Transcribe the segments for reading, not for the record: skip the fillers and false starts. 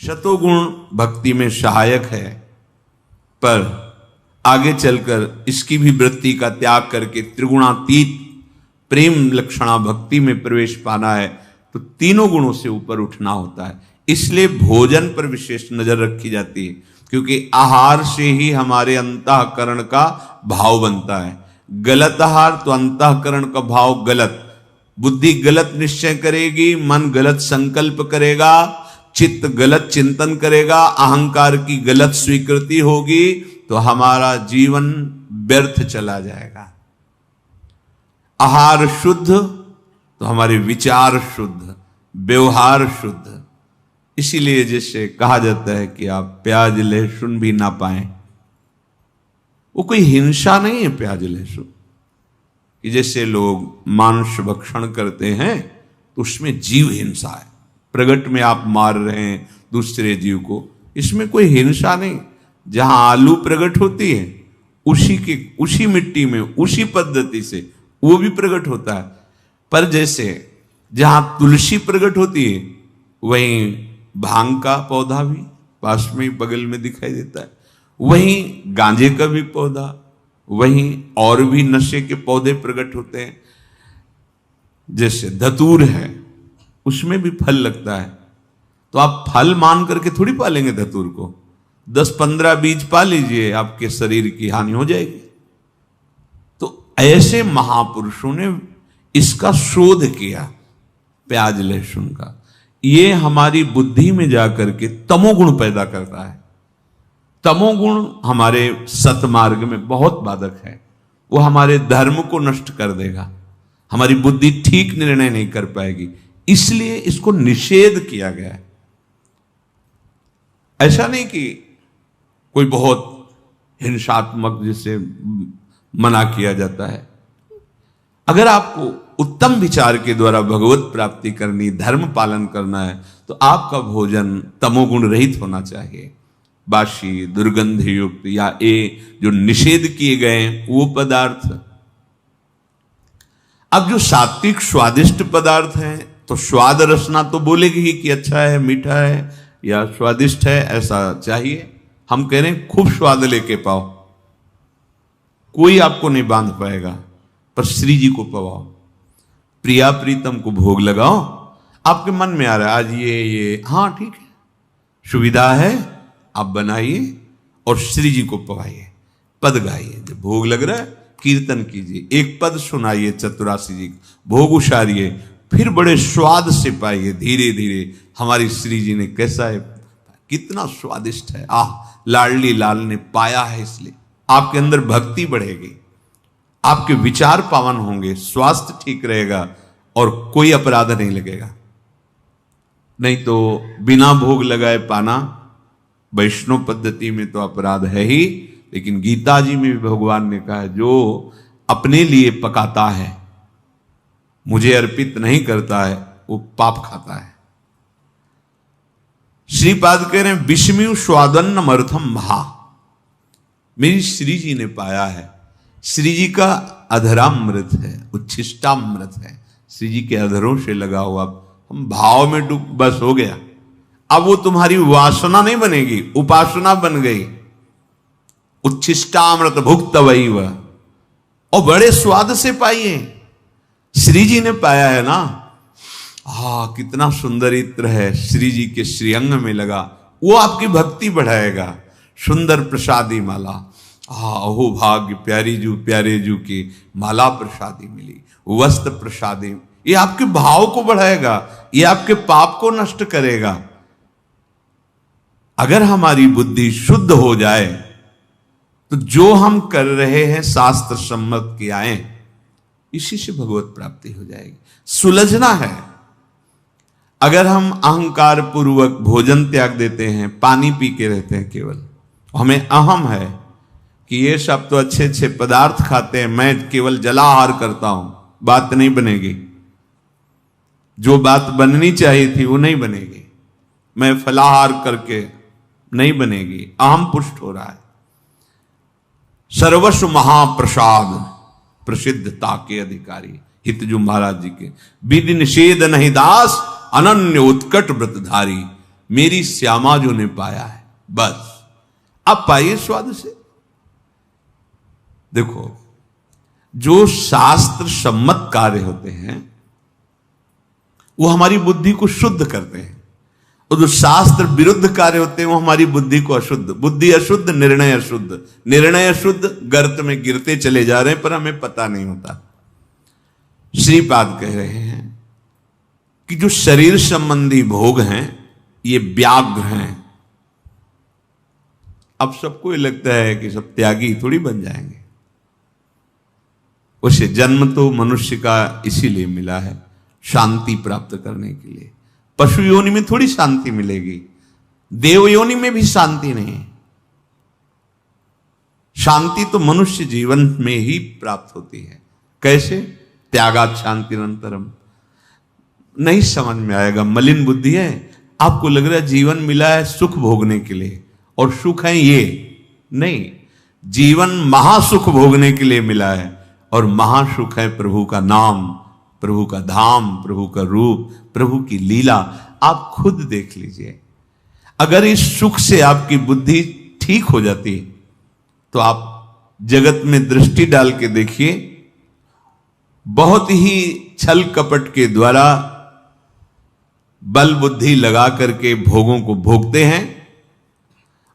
शतोगुण भक्ति में सहायक है, पर आगे चलकर इसकी भी वृत्ति का त्याग करके त्रिगुणातीत प्रेम लक्षणा भक्ति में प्रवेश पाना है तो तीनों गुणों से ऊपर उठना होता है। इसलिए भोजन पर विशेष नजर रखी जाती है, क्योंकि आहार से ही हमारे अंतःकरण का भाव बनता है। गलत आहार तो अंतःकरण का भाव गलत, बुद्धि गलत निश्चय करेगी, मन गलत संकल्प करेगा, चित्त गलत चिंतन करेगा, अहंकार की गलत स्वीकृति होगी तो हमारा जीवन व्यर्थ चला जाएगा। आहार शुद्ध तो हमारे विचार शुद्ध, व्यवहार शुद्ध। इसीलिए जैसे कहा जाता है कि आप प्याज लहसुन भी ना पाएं, वो कोई हिंसा नहीं है। प्याज लहसुन कि जैसे लोग मांस भक्षण करते हैं तो उसमें जीव हिंसा है, प्रगट में आप मार रहे हैं दूसरे जीव को, इसमें कोई हिंसा नहीं। जहां आलू प्रगट होती है उसी मिट्टी में उसी पद्धति से वो भी प्रकट होता है। पर जैसे जहां तुलसी प्रकट होती है वहीं भांग का पौधा भी पास में बगल में दिखाई देता है, वहीं गांजे का भी पौधा, वहीं और भी नशे के पौधे प्रकट होते हैं। जैसे धतूर है उसमें भी फल लगता है, तो आप फल मान करके थोड़ी पालेंगे धतूर को, 10-15 बीज पा लीजिए, आपके शरीर की हानि हो जाएगी। तो ऐसे महापुरुषों ने इसका शोध किया प्याज लहसुन का। ये हमारी बुद्धि में जाकर के तमोगुण पैदा करता है। तमोगुण हमारे सतमार्ग में बहुत बाधक है, वो हमारे धर्म को नष्ट कर देगा, हमारी बुद्धि ठीक निर्णय नहीं कर पाएगी, इसलिए इसको निषेध किया गया है। ऐसा नहीं कि कोई बहुत हिंसात्मक जिसे मना किया जाता है। अगर आपको उत्तम विचार के द्वारा भगवत प्राप्ति करनी, धर्म पालन करना है तो आपका भोजन तमोगुण रहित होना चाहिए। बासी, दुर्गंध युक्त या जो निषेध किए गए वो पदार्थ। अब जो सात्विक स्वादिष्ट पदार्थ हैं तो स्वाद रसना तो बोलेगी ही कि अच्छा है, मीठा है या स्वादिष्ट है, ऐसा चाहिए। हम कह रहे हैं खूब स्वाद लेके पाओ, कोई आपको नहीं बांध पाएगा, पर श्री जी को पवाओ, प्रिया प्रीतम को भोग लगाओ। आपके मन में आ रहा है आज ये हाँ ठीक है, सुविधा है, आप बनाइए और श्री जी को पवाइए, पद गाइए। जब भोग लग रहा है कीर्तन कीजिए, एक पद सुनाइए चतुरासी जी, भोग उछारिए, फिर बड़े स्वाद से पाइए धीरे धीरे हमारी श्री जी ने कैसा है, कितना स्वादिष्ट है, आह लाडली लाल ने पाया है। इसलिए आपके अंदर भक्ति बढ़ेगी, आपके विचार पावन होंगे, स्वास्थ्य ठीक रहेगा और कोई अपराध नहीं लगेगा। नहीं तो बिना भोग लगाए पाना वैष्णव पद्धति में तो अपराध है ही, लेकिन गीता जी में भी भगवान ने कहा है जो अपने लिए पकाता है, मुझे अर्पित नहीं करता है, वो पाप खाता है। श्रीपाद कह रहे हैं विषमयु स्वादन्नम अर्थम महा, मेरी श्री जी ने पाया है। श्री जी का अधरामृत है, उच्छिष्टामृत है, श्री जी के अधरों से लगा हुआ, हम भाव में डूब बस हो गया। अब वो तुम्हारी वासना नहीं बनेगी, उपासना बन गई। उच्छिष्टामृत भुक्त वही वह, और बड़े स्वाद से पाइए। श्री जी ने पाया है ना, कितना सुंदर इत्र है, श्री जी के श्रीअंग में लगा, वो आपकी भक्ति बढ़ाएगा। सुंदर प्रसादी माला, अहो भाग्य प्यारे जू की माला प्रसादी मिली, वस्त्र प्रसादी, ये आपके भाव को बढ़ाएगा, ये आपके पाप को नष्ट करेगा। अगर हमारी बुद्धि शुद्ध हो जाए तो जो हम कर रहे हैं शास्त्र सम्मत क्रियाएं, इसी से भगवत प्राप्ति हो जाएगी। सुलझना है। अगर हम अहंकार पूर्वक भोजन त्याग देते हैं, पानी पी के रहते हैं केवल, हमें अहम है कि ये सब तो अच्छे अच्छे पदार्थ खाते हैं, मैं केवल जलाहार करता हूं, बात नहीं बनेगी। जो बात बननी चाहिए थी वो नहीं बनेगी। मैं फलाहार करके नहीं बनेगी, अहम पुष्ट हो रहा है। सर्वस्व महाप्रसाद प्रसिद्धता के अधिकारी हितजू महाराज जी के, विधि निषेध नहीं दास अनन्य उत्कट व्रतधारी। मेरी श्यामा जो ने पाया है, बस अब पाइए स्वाद से। देखो, जो शास्त्र सम्मत कार्य होते हैं वो हमारी बुद्धि को शुद्ध करते हैं, और जो शास्त्र विरुद्ध कार्य होते हैं वो हमारी बुद्धि को अशुद्ध, बुद्धि अशुद्ध, निर्णय अशुद्ध, निर्णय अशुद्ध, गर्त में गिरते चले जा रहे हैं पर हमें पता नहीं होता। श्रीपाद कह रहे हैं कि जो शरीर संबंधी भोग हैं ये व्याघ्र हैं। अब सबको ये लगता है कि सब त्यागी थोड़ी बन जाएंगे। उसे जन्म तो मनुष्य का इसीलिए मिला है, शांति प्राप्त करने के लिए। पशु योनि में थोड़ी शांति मिलेगी, देव योनि में भी शांति नहीं है। शांति तो मनुष्य जीवन में ही प्राप्त होती है। कैसे? त्यागात् शांतिरंतरम। नहीं समझ में आएगा, मलिन बुद्धि है। आपको लग रहा है जीवन मिला है सुख भोगने के लिए और सुख है ये नहीं, जीवन महासुख भोगने के लिए मिला है और महासुख है प्रभु का नाम, प्रभु का धाम, प्रभु का रूप, प्रभु की लीला। आप खुद देख लीजिए, अगर इस सुख से आपकी बुद्धि ठीक हो जाती तो आप जगत में दृष्टि डाल के देखिए, बहुत ही छल कपट के द्वारा बल बुद्धि लगा करके भोगों को भोगते हैं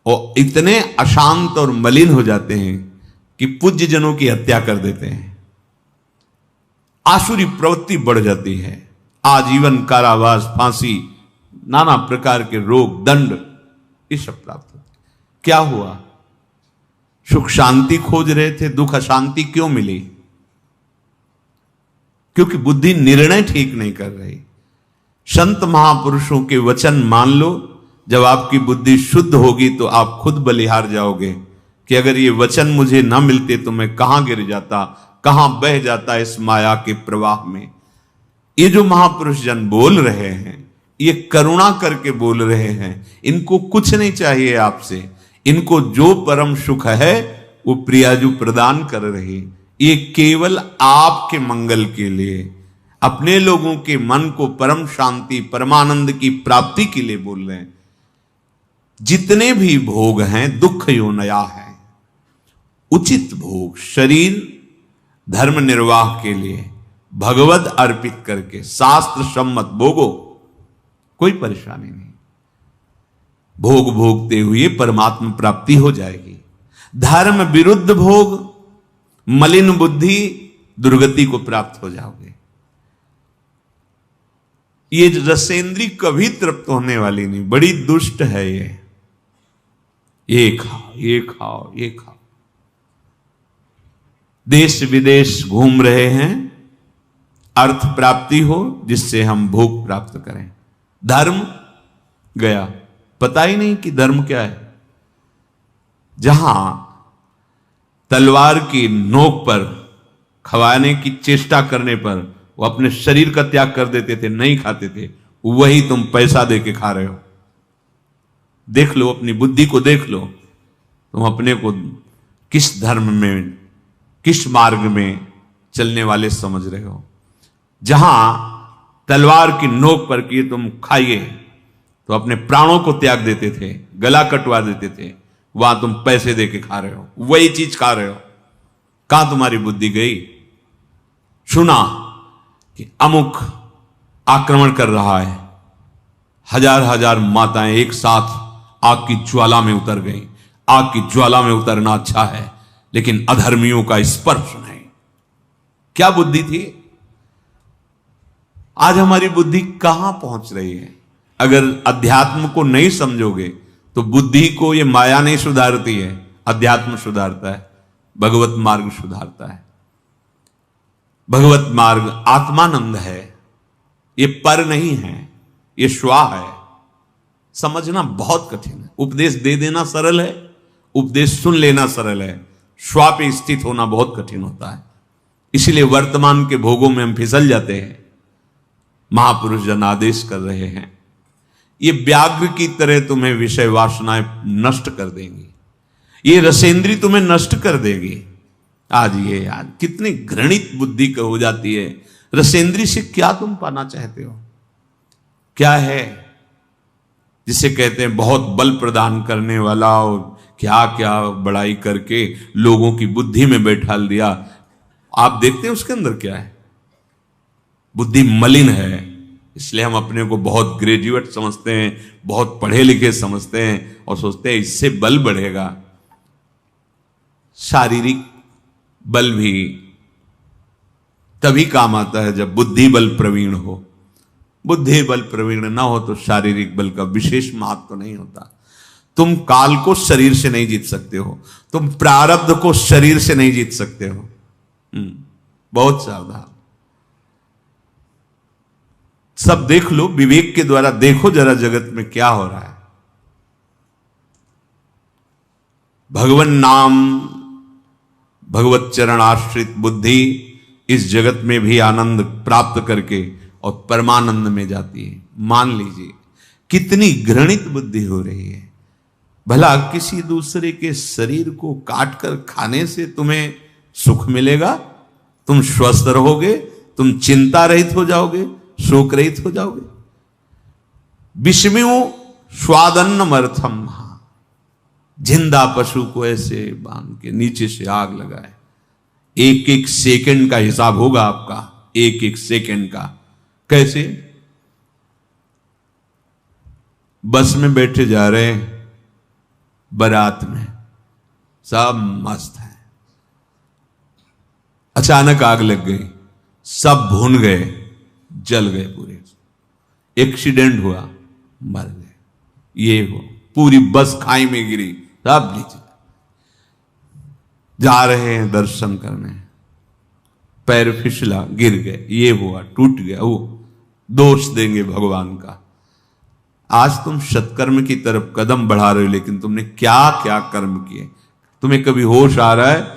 और इतने अशांत और मलिन हो जाते हैं कि पूज्य जनों की हत्या कर देते हैं। आसुरी प्रवृत्ति बढ़ जाती है, आजीवन कारावास, फांसी, नाना प्रकार के रोग, दंड, ये सब प्राप्त होते। क्या हुआ? सुख शांति खोज रहे थे, दुख अशांति क्यों मिली? क्योंकि बुद्धि निर्णय ठीक नहीं कर रही। संत महापुरुषों के वचन मान लो, जब आपकी बुद्धि शुद्ध होगी तो आप खुद बलिहार जाओगे कि अगर ये वचन मुझे ना मिलते तो मैं कहां गिर जाता, कहां बह जाता इस माया के प्रवाह में। ये जो महापुरुष जन बोल रहे हैं ये करुणा करके बोल रहे हैं, इनको कुछ नहीं चाहिए आपसे, इनको जो परम सुख है वो प्रियाजू प्रदान कर रही। ये केवल आपके मंगल के लिए, अपने लोगों के मन को परम शांति, परमानंद की प्राप्ति के लिए बोल रहे हैं। जितने भी भोग हैं दुख योनया है, उचित भोग शरीर धर्म निर्वाह के लिए भगवत अर्पित करके शास्त्र सम्मत भोगो, कोई परेशानी नहीं। भोग भोगते हुए परमात्मा प्राप्ति हो जाएगी। धर्म विरुद्ध भोग, मलिन बुद्धि, दुर्गति को प्राप्त हो जाओगे। ये रसेंद्री कभी तृप्त होने वाली नहीं, बड़ी दुष्ट है ये खाओ, ये खाओ, ये खाओ। देश विदेश घूम रहे हैं, अर्थ प्राप्ति हो जिससे हम भोग प्राप्त करें। धर्म गया, पता ही नहीं कि धर्म क्या है। जहां तलवार की नोक पर खवाने की चेष्टा करने पर वो अपने शरीर का त्याग कर देते थे, नहीं खाते थे, वही तुम पैसा दे के खा रहे हो। देख लो, अपनी बुद्धि को देख लो, तुम अपने को किस धर्म में, किस मार्ग में चलने वाले समझ रहे हो। जहां तलवार की नोक पर कि तुम खाइए तो अपने प्राणों को त्याग देते थे, गला कटवा देते थे, वहां तुम पैसे दे के खा रहे हो, वही चीज खा रहे हो। कहां तुम्हारी बुद्धि गई? सुना कि अमुक आक्रमण कर रहा है, हजार हजार माताएं एक साथ आग की ज्वाला में उतर गई। आग की ज्वाला में उतरना अच्छा है, लेकिन अधर्मियों का स्पर्श नहीं। क्या बुद्धि थी? आज हमारी बुद्धि कहां पहुंच रही है? अगर अध्यात्म को नहीं समझोगे तो बुद्धि को ये माया नहीं सुधारती है, अध्यात्म सुधारता है, भगवत मार्ग सुधारता है। भगवत मार्ग आत्मानंद है, ये पर नहीं है, ये स्वा है। समझना बहुत कठिन है। उपदेश दे देना सरल है, उपदेश सुन लेना सरल है, स्वा पे स्थित होना बहुत कठिन होता है। इसीलिए वर्तमान के भोगों में हम फिसल जाते हैं। महापुरुष जन आदेश कर रहे हैं, ये व्याघ्र की तरह तुम्हें विषय वासनाएं नष्ट कर देंगी, ये रसेंद्री तुम्हें नष्ट कर देगी। आज कितनी घृणित बुद्धि का हो जाती है। रसेंद्री से क्या तुम पाना चाहते हो? क्या है? जिसे कहते हैं बहुत बल प्रदान करने वाला, और क्या क्या बड़ाई करके लोगों की बुद्धि में बैठा दिया। आप देखते हैं उसके अंदर क्या है, बुद्धि मलिन है। इसलिए हम अपने को बहुत ग्रेजुएट समझते हैं, बहुत पढ़े लिखे समझते हैं और सोचते हैं इससे बल बढ़ेगा। शारीरिक बल भी तभी काम आता है जब बुद्धि बल प्रवीण हो। बुद्धि बल प्रवीण ना हो तो शारीरिक बल का विशेष महत्व तो नहीं होता। तुम काल को शरीर से नहीं जीत सकते हो, तुम प्रारब्ध को शरीर से नहीं जीत सकते हो। बहुत सावधान। सब देख लो, विवेक के द्वारा देखो जरा जगत में क्या हो रहा है। भगवन नाम, भगवत चरण आश्रित बुद्धि इस जगत में भी आनंद प्राप्त करके और परमानंद में जाती है। मान लीजिए कितनी घृणित बुद्धि हो रही है। भला किसी दूसरे के शरीर को काट कर खाने से तुम्हें सुख मिलेगा? तुम स्वस्थ रहोगे, तुम चिंता रहित हो जाओगे, शोक रहित हो जाओगे। विषमियो स्वादन्नमर्थम, जिंदा पशु को ऐसे बांध के नीचे से आग लगाए। एक एक सेकंड का हिसाब होगा आपका, एक एक सेकंड का। कैसे? बस में बैठे जा रहे हैं, बारात में सब मस्त है, अचानक आग लग गई, सब भून गए, जल गए पूरे। एक्सीडेंट हुआ, मर गए। ये हो, पूरी बस खाई में गिरी, सब नीचे। जा रहे हैं दर्शन करने, पैर फिसला, गिर गए, ये हुआ, टूट गया। वो दोष देंगे भगवान का। आज तुम सत्कर्म की तरफ कदम बढ़ा रहे हो, लेकिन तुमने क्या क्या कर्म किए। तुम्हें कभी होश आ रहा है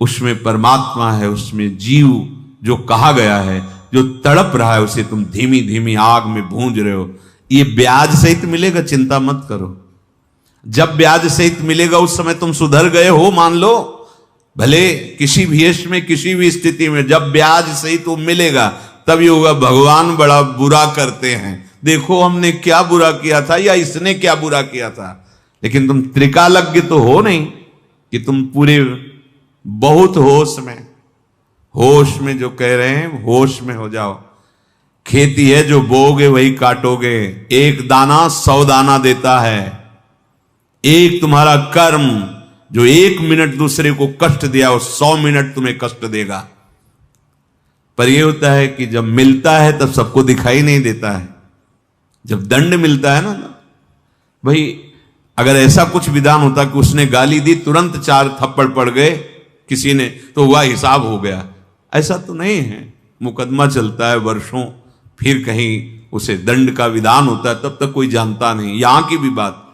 उसमें परमात्मा है, उसमें जीव जो कहा गया है, जो तड़प रहा है, उसे तुम धीमी धीमी आग में भूंज रहे हो। ये ब्याज सहित मिलेगा, चिंता मत करो। जब ब्याज सहित मिलेगा उस समय तुम सुधर गए हो, मान लो। भले किसी भी यश में, किसी भी स्थिति में जब ब्याज सहित वो मिलेगा तब ये होगा भगवान बड़ा बुरा करते हैं, देखो हमने क्या बुरा किया था या इसने क्या बुरा किया था। लेकिन तुम त्रिकालज्ञ तो हो नहीं कि तुम पूरे बहुत होश में जो कह रहे हैं, होश में हो जाओ। खेती है, जो बोगे वही काटोगे। एक दाना 100 दाना देता है। एक तुम्हारा कर्म जो 1 मिनट दूसरे को कष्ट दिया, वो 100 मिनट तुम्हें कष्ट देगा। पर यह होता है कि जब मिलता है तब सबको दिखाई नहीं देता है। जब दंड मिलता है ना भाई, अगर ऐसा कुछ विधान होता कि उसने गाली दी, तुरंत 4 थप्पड़ पड़ गए किसी ने, तो हुआ, हिसाब हो गया। ऐसा तो नहीं है। मुकदमा चलता है वर्षों, फिर कहीं उसे दंड का विधान होता है, तब तक कोई जानता नहीं। यहां की भी बात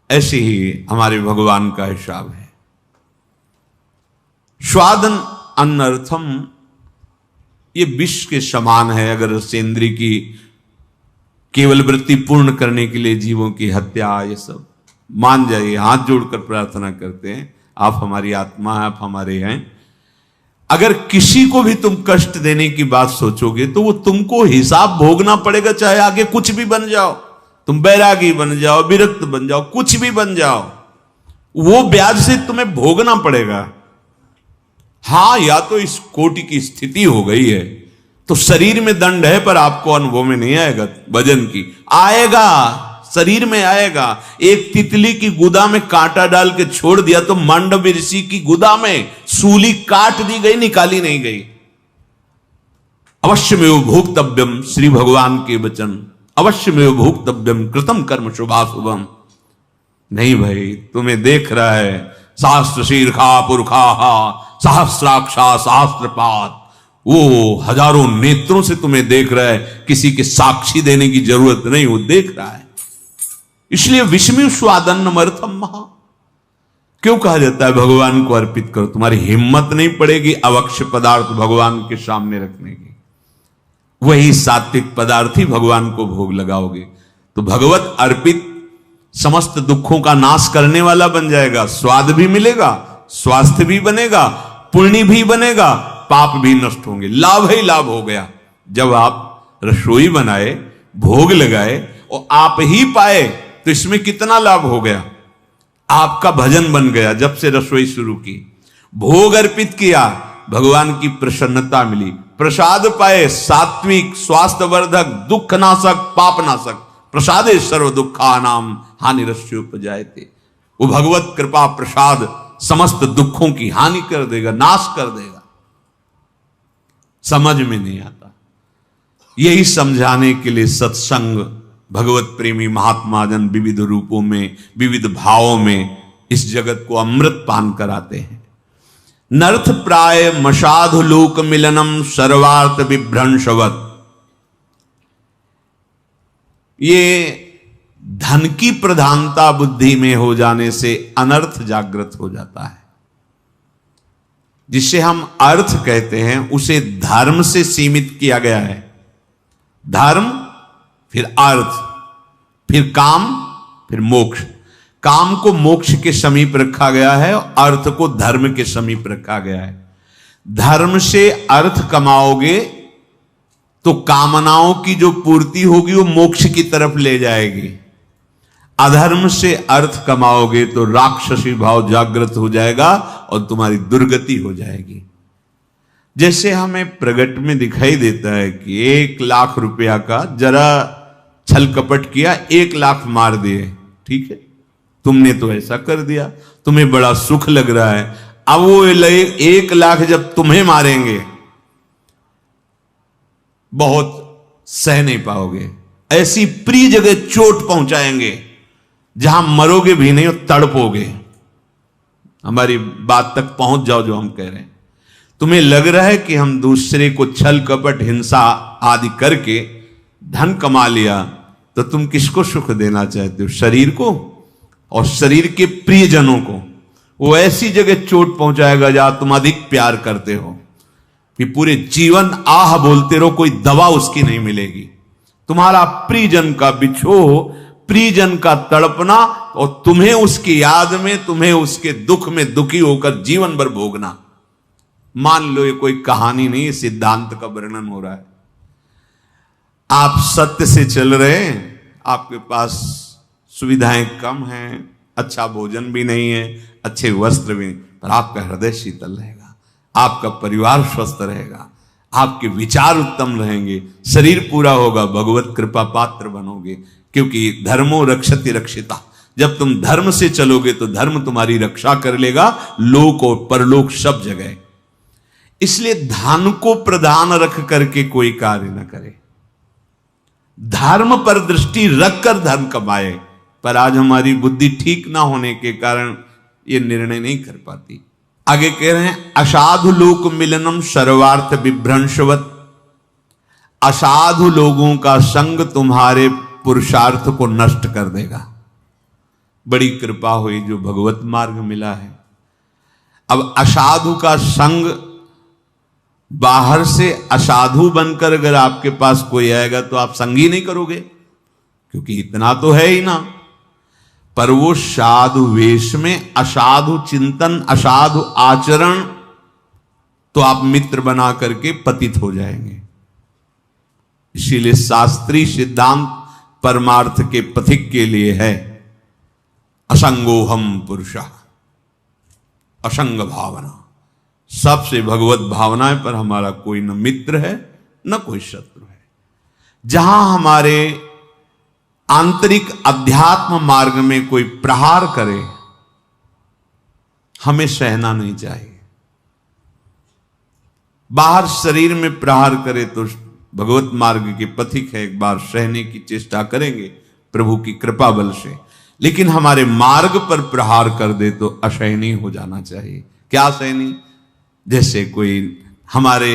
ऐसे ही हमारे भगवान का हिसाब है। स्वादन अनर्थम, ये विष के समान है। अगर सेंद्री की केवल वृत्ति पूर्ण करने के लिए जीवों की हत्या, ये सब मान जाइए, हाथ जोड़कर प्रार्थना करते हैं, आप हमारी आत्मा है, आप हमारे हैं। अगर किसी को भी तुम कष्ट देने की बात सोचोगे तो वो तुमको हिसाब भोगना पड़ेगा, चाहे आगे कुछ भी बन जाओ। तुम बैरागी बन जाओ, विरक्त बन जाओ, कुछ भी बन जाओ, वो ब्याज से तुम्हें भोगना पड़ेगा। हां, या तो इस कोटि की स्थिति हो गई है तो शरीर में दंड है, पर आपको अनुभव में नहीं आएगा। वजन की आएगा, शरीर में आएगा। एक तितली की गुदा में कांटा डाल के छोड़ दिया तो मांडव्य ऋषि की गुदा में सूली काट दी गई, निकाली नहीं गई। अवश्य में भोक्तव्यम, श्री भगवान के वचन, अवश्य में भोक्तव्यम कृतम कर्म शुभाशुभम। नहीं भाई, तुम्हें देख रहा है शास्त्र शीर्षा पुरखा सहस्राक्षा सहस्त्रपात, वो हजारों नेत्रों से तुम्हें देख रहा है, किसी के साक्षी देने की जरूरत नहीं, वो देख रहा है। इसलिए विषमी स्वादन्नमर्थम महा क्यों कहा जाता है भगवान को अर्पित करो। तुम्हारी हिम्मत नहीं पड़ेगी अवक्ष पदार्थ भगवान के सामने रखने की, वही सात्विक पदार्थ ही भगवान को भोग लगाओगे तो भगवत अर्पित समस्त दुखों का नाश करने वाला बन जाएगा। स्वाद भी मिलेगा, स्वास्थ्य भी बनेगा, पुण्य भी बनेगा, पाप भी नष्ट होंगे, लाभ ही लाभ हो गया। जब आप रसोई बनाए, भोग लगाए और आप ही पाए तो इसमें कितना लाभ हो गया, आपका भजन बन गया। जब से रसोई शुरू की, भोग अर्पित किया, भगवान की प्रसन्नता मिली, प्रसाद पाए, सात्विक, स्वास्थ्यवर्धक, दुख नाशक, पाप नाशक, प्रसादे सर्व दुखानाम हानिरस्योपजायते। वो भगवत कृपा प्रसाद समस्त दुखों की हानि कर देगा, नाश कर देगा। समझ में नहीं आता। यही समझाने के लिए सत्संग, भगवत प्रेमी महात्मा जन विविध रूपों में, विविध भावों में इस जगत को अमृत पान कराते हैं। नर्थ प्राय मशाधु लोक मिलनम सर्वार्थ विभ्रंशवत। ये धन की प्रधानता बुद्धि में हो जाने से अनर्थ जागृत हो जाता है। जिसे हम अर्थ कहते हैं उसे धर्म से सीमित किया गया है। धर्म, फिर अर्थ, फिर काम, फिर मोक्ष। काम को मोक्ष के समीप रखा गया है, अर्थ को धर्म के समीप रखा गया है। धर्म से अर्थ कमाओगे तो कामनाओं की जो पूर्ति होगी वो मोक्ष की तरफ ले जाएगी। अधर्म से अर्थ कमाओगे तो राक्षसी भाव जागृत हो जाएगा और तुम्हारी दुर्गति हो जाएगी। जैसे हमें प्रगट में दिखाई देता है कि 1 लाख रुपया का जरा छल कपट किया, 1 लाख मार दिए, ठीक है, तुमने तो ऐसा कर दिया, तुम्हें बड़ा सुख लग रहा है। अब वो 1 लाख जब तुम्हें मारेंगे बहुत सह नहीं पाओगे। ऐसी प्रिय जगह चोट पहुंचाएंगे जहां मरोगे भी नहीं और तड़पोगे। हमारी बात तक पहुंच जाओ जो हम कह रहे हैं। तुम्हें लग रहा है कि हम दूसरे को छल कपट हिंसा आदि करके धन कमा लिया, तो तुम किसको सुख देना चाहते हो? शरीर को और शरीर के प्रियजनों को। वो ऐसी जगह चोट पहुंचाएगा जहां तुम अधिक प्यार करते हो कि पूरे जीवन आह बोलते रहो, कोई दवा उसकी नहीं मिलेगी। तुम्हारा प्रियजन का बिछोह, प्रियजन का तड़पना और तुम्हें उसकी याद में, तुम्हें उसके दुख में दुखी होकर जीवन भर भोगना। मान लो ये कोई कहानी नहीं, सिद्धांत का वर्णन हो रहा है। आप सत्य से चल रहे हैं, आपके पास सुविधाएं कम हैं, अच्छा भोजन भी नहीं है, अच्छे वस्त्र भी नहीं, पर आपका हृदय शीतल रहेगा, आपका परिवार स्वस्थ रहेगा, आपके विचार उत्तम रहेंगे, शरीर पूरा होगा, भगवत कृपा पात्र बनोगे। क्योंकि धर्मो रक्षति रक्षिता। जब तुम धर्म से चलोगे तो धर्म तुम्हारी रक्षा कर लेगा, लोक और परलोक सब जगह। इसलिए धन को प्रधान रख करके कोई कार्य न करे, धर्म पर दृष्टि रखकर धन कमाए। पर आज हमारी बुद्धि ठीक ना होने के कारण ये निर्णय नहीं कर पाती। आगे कह रहे हैं असाधु लोक मिलनम सर्वार्थ विभ्रंशवत। असाधु लोगों का संग तुम्हारे पुरुषार्थ को नष्ट कर देगा। बड़ी कृपा हुई जो भगवत मार्ग मिला है। अब असाधु का संग, बाहर से असाधु बनकर अगर आपके पास कोई आएगा तो आप संग ही नहीं करोगे, क्योंकि इतना तो है ही ना। पर वो साधु वेश में असाधु चिंतन, असाधु आचरण, तो आप मित्र बना करके पतित हो जाएंगे। इसीलिए शास्त्रीय सिद्धांत परमार्थ के पथिक के लिए है असंगोहम पुरुषः, असंग भावना। सबसे भगवत भावना है, पर हमारा कोई न मित्र है न कोई शत्रु है। जहां हमारे आंतरिक अध्यात्म मार्ग में कोई प्रहार करे, हमें सहना नहीं चाहिए। बाहर शरीर में प्रहार करे तो भगवत मार्ग के पथिक है, एक बार सहने की चेष्टा करेंगे प्रभु की कृपा बल से। लेकिन हमारे मार्ग पर प्रहार कर दे तो असहनीय हो जाना चाहिए। क्या असहनीय? जैसे कोई हमारे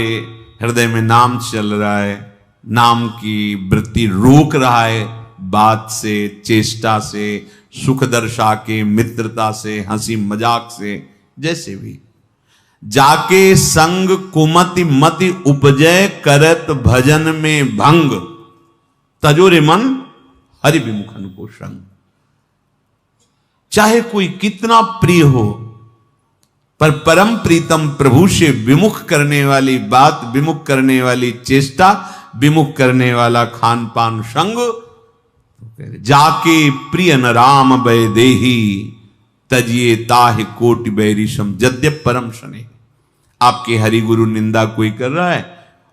हृदय में नाम चल रहा है, नाम की वृत्ति रोक रहा है, बात से, चेष्टा से, सुख दर्शा के, मित्रता से, हंसी मजाक से, जैसे भी, जाके संग कुमति मति उपजय करत भजन में भंग, तजोरे मन हरि विमुखन को संग। चाहे कोई कितना प्रिय हो, पर परम प्रीतम प्रभु से विमुख करने वाली बात, विमुख करने वाली चेष्टा, विमुख करने वाला खान पान संग जाके प्रिय न राम वै देही तजिए ताहि कोटि बैरिशम जद्यप परम शनि। आपके हरिगुरु निंदा कोई कर रहा है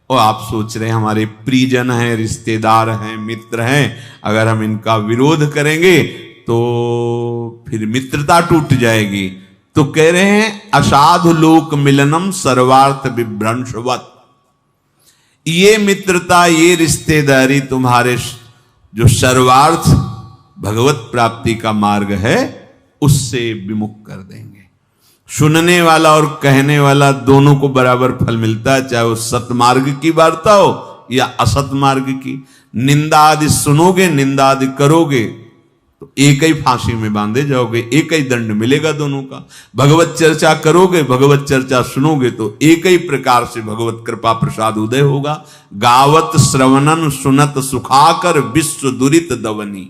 और आप सोच रहे हैं हमारे प्रियजन हैं, रिश्तेदार हैं, मित्र हैं, अगर हम इनका विरोध करेंगे तो फिर मित्रता टूट जाएगी। तो कह रहे हैं असाधु लोक मिलनम सर्वार्थ विभ्रंशवत। ये मित्रता, ये रिश्तेदारी तुम्हारे जो सर्वार्थ भगवत प्राप्ति का मार्ग है उससे विमुख कर देंगे। सुनने वाला और कहने वाला दोनों को बराबर फल मिलता है, चाहे वो सतमार्ग की वार्ता हो या असत मार्ग की। निंदा आदि सुनोगे, निंदा आदि करोगे तो एक ही फांसी में बांधे जाओगे, एक ही दंड मिलेगा दोनों का। भगवत चर्चा करोगे, भगवत चर्चा सुनोगे तो एक ही प्रकार से भगवत कृपा प्रसाद उदय होगा। गावत श्रवणन सुनत सुखाकर विश्व दुरित दवनी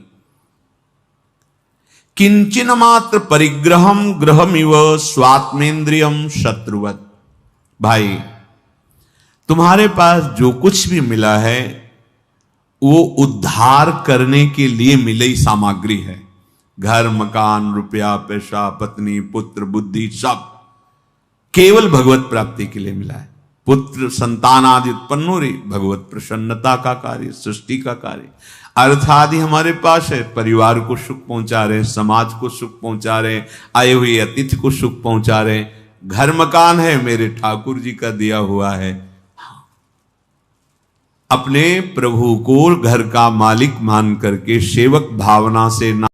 किंचिन मात्र परिग्रहम ग्रहमिव स्वात्मेंद्रियम शत्रुवत। भाई तुम्हारे पास जो कुछ भी मिला है वो उद्धार करने के लिए मिली सामग्री है। घर, मकान, रुपया, पैसा, पत्नी, पुत्र, बुद्धि, सब केवल भगवत प्राप्ति के लिए मिला है। पुत्र संतान आदि उत्पन्न हो रही, भगवत प्रसन्नता का कार्य, सृष्टि का कार्य। अर्थ आदि हमारे पास है, परिवार को सुख पहुंचा रहे, समाज को सुख पहुंचा रहे, आए हुए अतिथि को सुख पहुंचा रहे। घर मकान है, मेरे ठाकुर जी का दिया हुआ है। अपने प्रभु को घर का मालिक मान करके सेवक भावना से